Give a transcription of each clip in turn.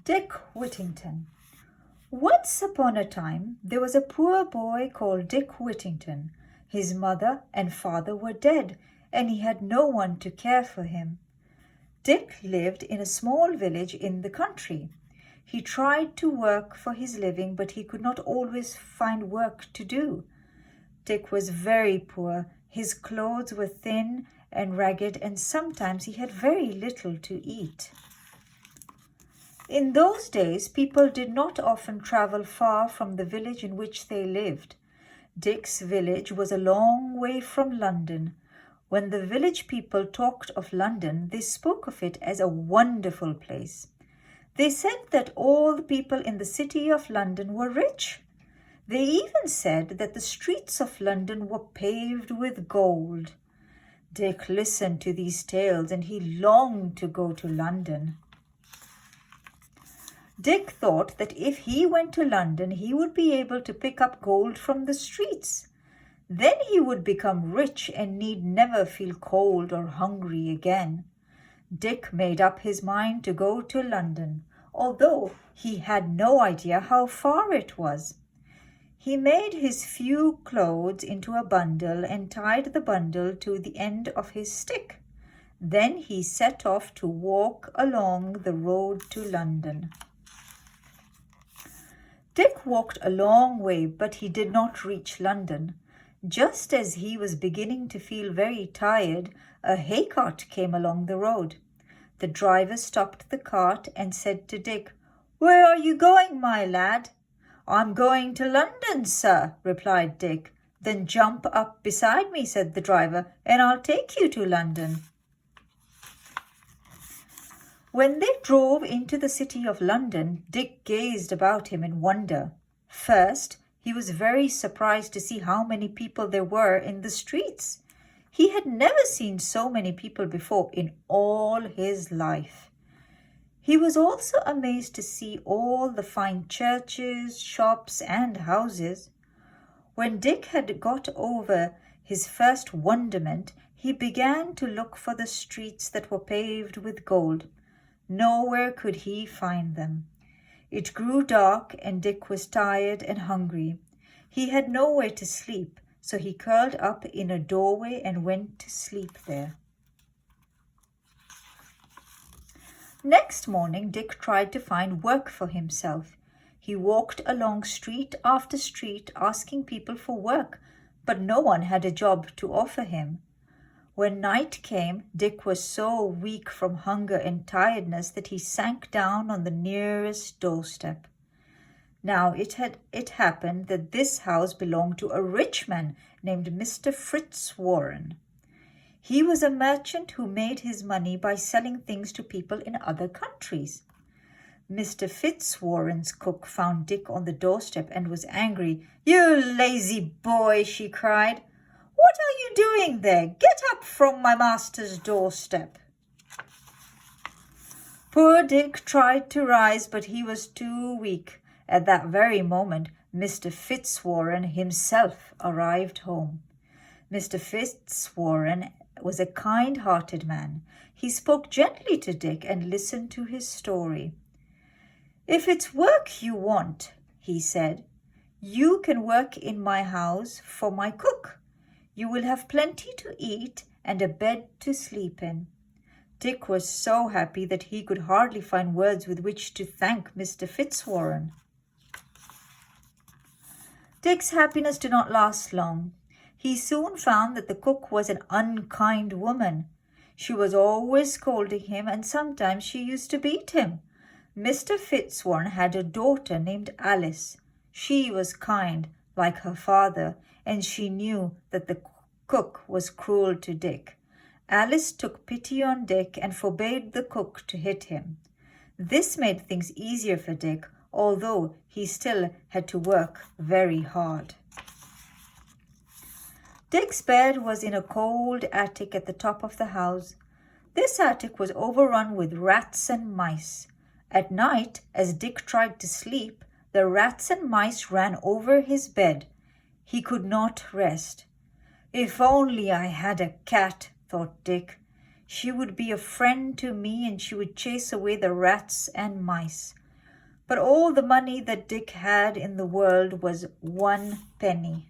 Dick Whittington. Once upon a time, there was a poor boy called Dick Whittington. His mother and father were dead, and he had no one to care for him. Dick lived in a small village in the country. He tried to work for his living, but he could not always find work to do. Dick was very poor. His clothes were thin and ragged, and sometimes he had very little to eat. In those days, people did not often travel far from the village in which they lived. Dick's village was a long way from London. When the village people talked of London, they spoke of it as a wonderful place. They said that all the people in the city of London were rich. They even said that the streets of London were paved with gold. Dick listened to these tales and he longed to go to London. Dick thought that if he went to London, he would be able to pick up gold from the streets. Then he would become rich and need never feel cold or hungry again. Dick made up his mind to go to London, although he had no idea how far it was. He made his few clothes into a bundle and tied the bundle to the end of his stick. Then he set off to walk along the road to London. Dick walked a long way, but he did not reach London. Just as he was beginning to feel very tired, a hay cart came along the road. The driver stopped the cart and said to Dick, "Where are you going, my lad?" "I'm going to London, sir," replied Dick. "Then jump up beside me," said the driver, "and I'll take you to London." When they drove into the city of London, Dick gazed about him in wonder. First, he was very surprised to see how many people there were in the streets. He had never seen so many people before in all his life. He was also amazed to see all the fine churches, shops, and houses. When Dick had got over his first wonderment, he began to look for the streets that were paved with gold. Nowhere could he find them. It grew dark and Dick was tired and hungry. He had nowhere to sleep, so he curled up in a doorway and went to sleep there. Next morning, Dick tried to find work for himself. He walked along street after street asking people for work, but no one had a job to offer him. When night came, Dick was so weak from hunger and tiredness that he sank down on the nearest doorstep. Now it happened that this house belonged to a rich man named Mr. Fitzwarren. He was a merchant who made his money by selling things to people in other countries. Mr. Fitzwarren's cook found Dick on the doorstep and was angry. "You lazy boy," she cried. "What are you doing there? Get up from my master's doorstep." Poor Dick tried to rise, but he was too weak. At that very moment, Mr. Fitzwarren himself arrived home. Mr. Fitzwarren was a kind-hearted man. He spoke gently to Dick and listened to his story. "If it's work you want," he said, "you can work in my house for my cook. You will have plenty to eat and a bed to sleep in." Dick was so happy that he could hardly find words with which to thank Mr. Fitzwarren. Dick's happiness did not last long. He soon found that the cook was an unkind woman. She was always scolding him, and sometimes she used to beat him. Mr. Fitzwarren had a daughter named Alice. She was kind, like her father, and she knew that the cook was cruel to Dick. Alice took pity on Dick and forbade the cook to hit him. This made things easier for Dick, although he still had to work very hard. Dick's bed was in a cold attic at the top of the house. This attic was overrun with rats and mice. At night, as Dick tried to sleep, the rats and mice ran over his bed. He could not rest. "If only I had a cat," thought Dick. "She would be a friend to me and she would chase away the rats and mice. but all the money that Dick had in the world was 1 penny.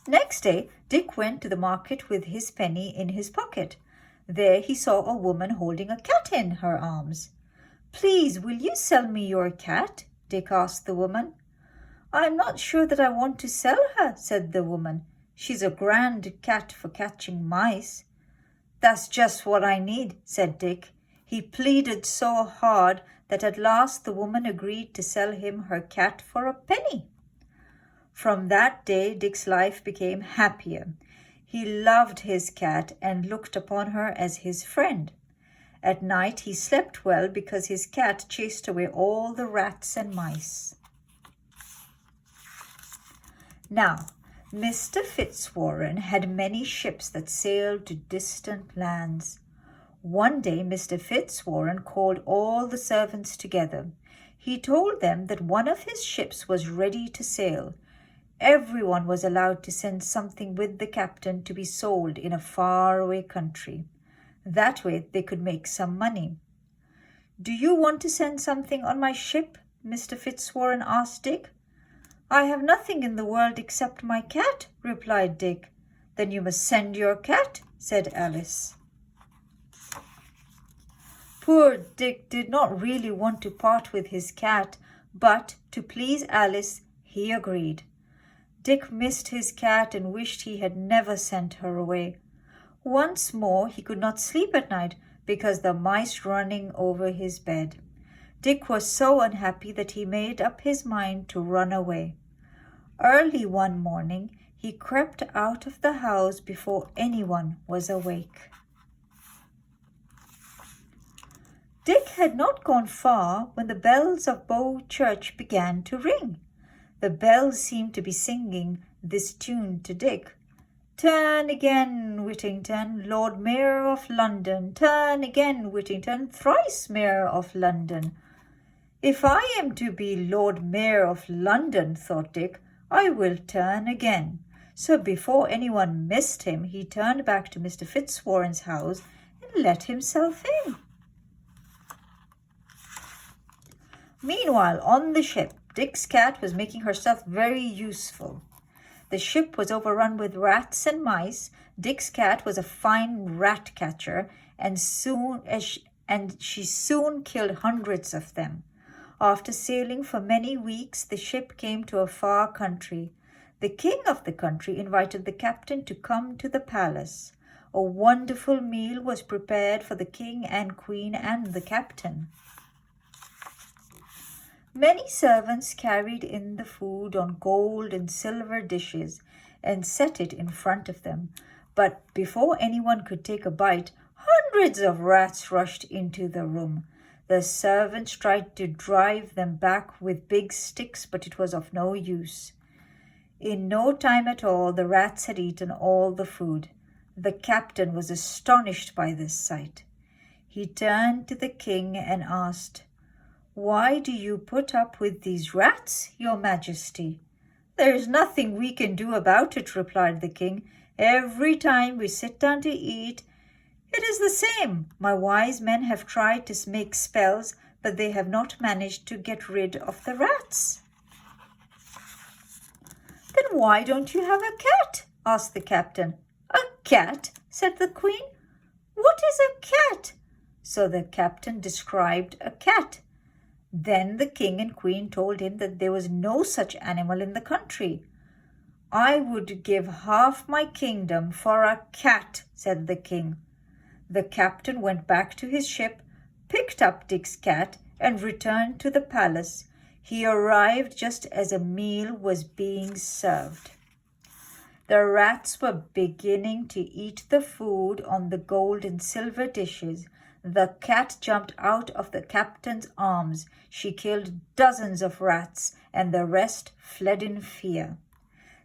Next day, Dick went to the market with his penny in his pocket. There he saw a woman holding a cat in her arms. "Please, will you sell me your cat?" Dick asked the woman. "I'm not sure that I want to sell her," said the woman. "She's a grand cat for catching mice." "That's just what I need," said Dick. He pleaded so hard that at last the woman agreed to sell him her cat for 1 penny. From that day, Dick's life became happier. He loved his cat and looked upon her as his friend. At night he slept well because his cat chased away all the rats and mice. Now, Mr. Fitzwarren had many ships that sailed to distant lands. One day Mr. Fitzwarren called all the servants together. He told them that one of his ships was ready to sail. Everyone was allowed to send something with the captain to be sold in a faraway country. That way they could make some money. "Do you want to send something on my ship?" Mr. Fitzwarren asked Dick. "I have nothing in the world except my cat," replied Dick. "Then you must send your cat," said Alice. Poor Dick did not really want to part with his cat, but to please Alice, he agreed. Dick missed his cat and wished he had never sent her away. Once more he could not sleep at night because the mice running over his bed. Dick was so unhappy that he made up his mind to run away. Early one morning he crept out of the house before anyone was awake. Dick had not gone far when the bells of Bow Church began to ring. The bells seemed to be singing this tune to Dick. "Turn again, Whittington, Lord Mayor of London. Turn again, Whittington, thrice Mayor of London." "If I am to be Lord Mayor of London," thought Dick, "I will turn again." So before anyone missed him, he turned back to Mr. Fitzwarren's house and let himself in. Meanwhile, on the ship, Dick's cat was making herself very useful. The ship was overrun with rats and mice. Dick's cat was a fine rat catcher, and she soon killed hundreds of them. After sailing for many weeks, the ship came to a far country. The king of the country invited the captain to come to the palace. A wonderful meal was prepared for the king and queen and the captain. Many servants carried in the food on gold and silver dishes and set it in front of them. But before anyone could take a bite, hundreds of rats rushed into the room. The servants tried to drive them back with big sticks, but it was of no use. In no time at all, the rats had eaten all the food. The captain was astonished by this sight. He turned to the king and asked, "Why do you put up with these rats, your majesty?" "There is nothing we can do about it," replied the king. "Every time we sit down to eat, it is the same. My wise men have tried to make spells, but they have not managed to get rid of the rats." "Then why don't you have a cat?" asked the captain. "A cat?" said the queen. "What is a cat?" So the captain described a cat. Then the king and queen told him that there was no such animal in the country. "I would give half my kingdom for a cat," said the king. The captain went back to his ship, picked up Dick's cat, and returned to the palace. He arrived just as a meal was being served. The rats were beginning to eat the food on the gold and silver dishes. The cat jumped out of the captain's arms. She killed dozens of rats, and the rest fled in fear.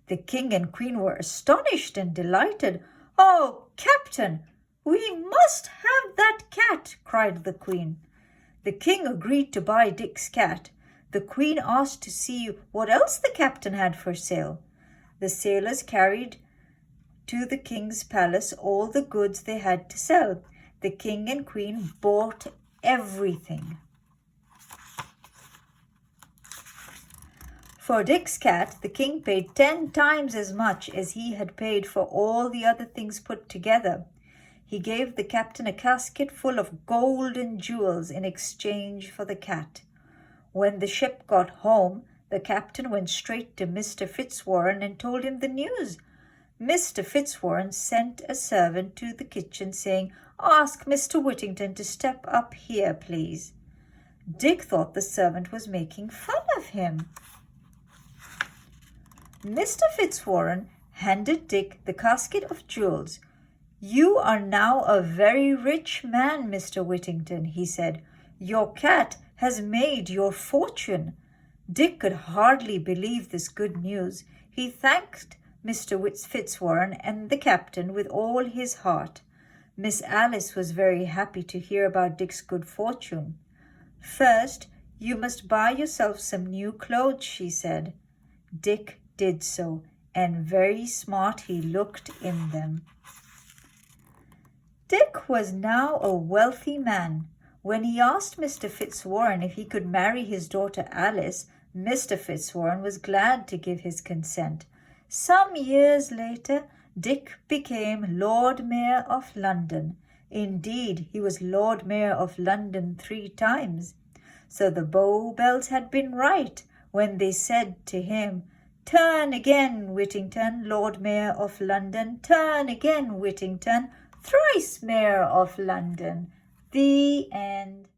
The king and queen were astonished and delighted. "Oh, captain, we must have that cat," cried the queen. The king agreed to buy Dick's cat. The queen asked to see what else the captain had for sale. The sailors carried to the king's palace all the goods they had to sell. The king and queen bought everything. For Dick's cat, the king paid 10 times as much as he had paid for all the other things put together. He gave the captain a casket full of gold and jewels in exchange for the cat. When the ship got home, the captain went straight to Mr. Fitzwarren and told him the news. Mr. Fitzwarren sent a servant to the kitchen saying, "Ask Mr. Whittington to step up here, please." Dick thought the servant was making fun of him. Mr. Fitzwarren handed Dick the casket of jewels. "You are now a very rich man, Mr. Whittington," he said. "Your cat has made your fortune." Dick could hardly believe this good news. He thanked Mr. Fitzwarren and the captain with all his heart. Miss Alice was very happy to hear about Dick's good fortune. "First, you must buy yourself some new clothes," she said. Dick did so, and very smart he looked in them. Dick was now a wealthy man. When he asked Mr. Fitzwarren if he could marry his daughter Alice, Mr. Fitzwarren was glad to give his consent. Some years later, Dick became Lord Mayor of London. Indeed, he was Lord Mayor of London 3 times. So the Bow Bells had been right when they said to him, "Turn again, Whittington, Lord Mayor of London. Turn again, Whittington, thrice Mayor of London." The end.